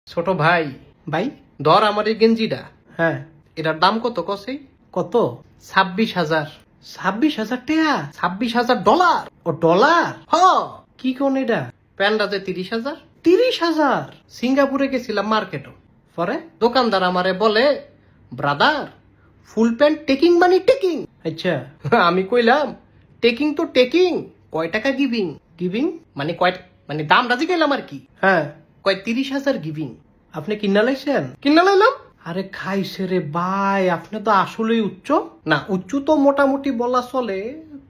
ছোট ভাই ভাই ধর আমার এই গেঞ্জিটা, হ্যাঁ এটার দাম কত কসে? কত? 26,000। 26,000 টাকা? $26,000। ও ডলার? হ, কি কোন এটা? প্যান্ডাতে 30,000। 30,000? সিঙ্গাপুরে গেছিলাম মার্কেটও, পরে? দোকানদার আমারে বলে, ব্রাদার ফুল প্যান্ট টেকিং মানে টেকিং। আচ্ছা, আমি কইলাম টেকিং তো টেকিং, কয় টাকা গিভিং? গিভিং? মানে কয়, মানে দাম রাজি গেলাম আর কি। হ্যাঁ, কয় 30,000 গিভিং। আপনি কিনা লাইছেন? কিনা লাইলাম। আরে খাইছে রে ভাই, আপনি তো আসলেই উচ্চ। না উচ্চ তো মোটামুটি বলা চলে,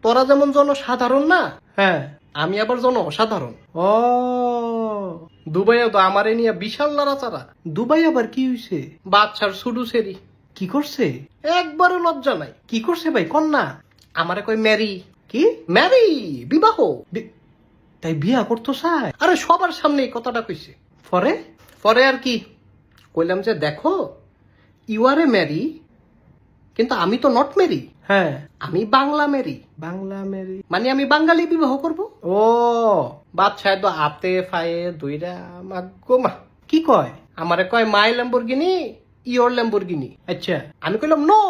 তোরা যেমন জনসাধারণ না, হ্যাঁ। আমি আবার জন অসাধারণ। ও, দুবাইও তো আমারে নিয়ে বিশাল লড়াচাড়া। দুবাই আবার কি হইছে? বাচ্চার সুডু সেরি, কি করছে? একবারও লজ্জা নাই। কি করছে ভাই কন্যা? আমারে কই ম্যারি। কি? ম্যারি, বিবাহ। তাই বিয়া করতো চায়? আরে সবার সামনে এই কথাটা কইছে। পরে? পরে আর কি কইলাম যে দেখো, ইউ আর এ ম্যারি, কিন্তু আমি তো নট ম্যারি, হ্যাঁ, আমি বাংলা ম্যারি, বাংলা মেরি। মানে আমি বাঙালি বিবাহ করব। ও, বাদশাহ তো আতে ফায়ে দুইরা মাগো মা। কি কয়? আমারে কয় মাই ল্যাম্বরগিনি, ইয়োর ল্যাম্বরগিনি। আচ্ছা, আমি কইলাম নো।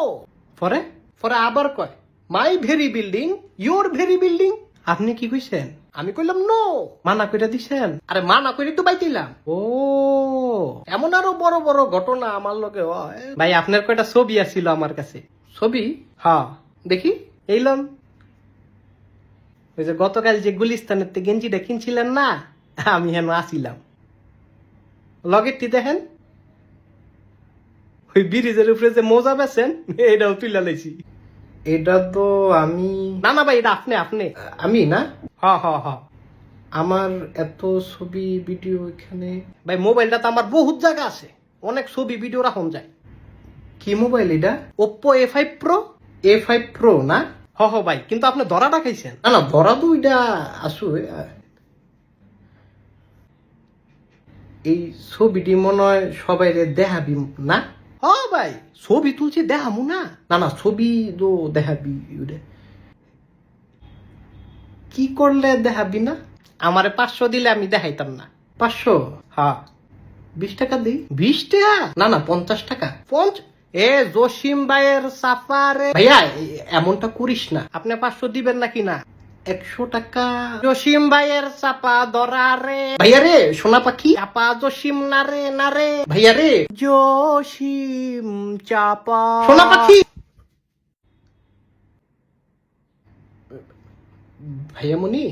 পরে? পরে আবার কয় মাই very building, your very building. আপনি কি কইছেন? আমি কইলাম নো। মানা কইরা দিছেন? আরে মা না কইরি তো বাইতিলাম। ও এমন আরো বড় বড় ঘটনা আমার লগে হয়। ভাই, আপনার কয়টা ছবি আছিল আমার কাছে। ছবি হ্যাঁ, দেখি। এইলন। ওই যে গতকাল যে গুলিস্তানের তে গেঞ্জিটা কিনছিলেন না, আমি হেন আসিলাম। লগেরটি দেখেন, ওই ব্রিজের উপরে যে মোজা বেছেন, এটাও তুইলা লাইছি। এটা তো আমি না না ভাই, এটা আপনি আপনি। আমি না, হ হ হ। আমার এত ছবি ভিডিও এখানে। ভাই মোবাইলটা তো আমার বহুত জায়গা আছে, অনেক ছবি ভিডিও রাখুন যায়। কি মোবাইল এটা? Oppo A5 Pro। A5 Pro না? হ হ ভাই, কিন্তু আপনি ধরাটা খাইছেন। না না, ধরা তো এটা আসু। এই ছবিটি মনে হয় সবাই দেখাবি না? হ ভাই, ছবি তুলছি দেখামু না? না না, ছবি তো দেখাবি ওরে। কি করলে দেখাবি না? আমারে 500 দিলে আমি দেখাইতাম না। 500? হ্যাঁ, 20 টাকা দিই। 20 টাকা? না না, 50 টাকা। এ জসিম ভাইয়ের সাফারে। ভাইয়া এমনটা করিস না। আপনি 500 দিবেন নাকি না? 100 টাকা। জসিম ভাইয়ের চাপা ধরা রে। ভাইয়া রে সোনা পাখি। চাপা জসিম না রে না রে। ভাইয়া রে জসিম চাপা সোনা পাখি। ভাইয়া মনি।